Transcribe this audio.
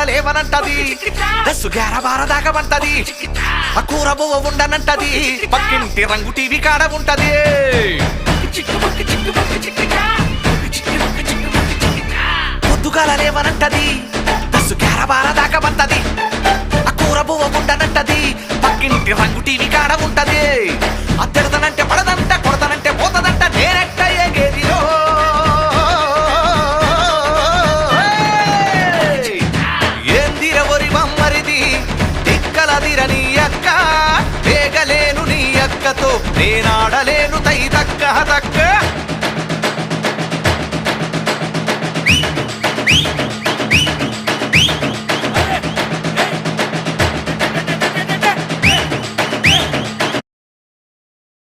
లేవనంటది దస్సు గ్యార బార దాకమంటది ఆ కూర బువ్వ ఉండనంటది పక్కింటి రంగు టీవీ కాడ ఉంటది పొద్దుగాల లేవనంటది దస్సు గ్యార బార దాకమంటది ఆ కూర బువ్వ ఉండనంటది పక్కింటి రంగు టీవీ కాడ ఉంటది అద్దెడతనంటే పడదంట కొడతనంటే పోతదంట నేనెట్ట ఎగేదిరో ఏందిరవరి మమ్మరిది దిక్కలదిరని అక్క వేగలేను నీ అక్కతో నేనాడలేను తై తక్క తక్క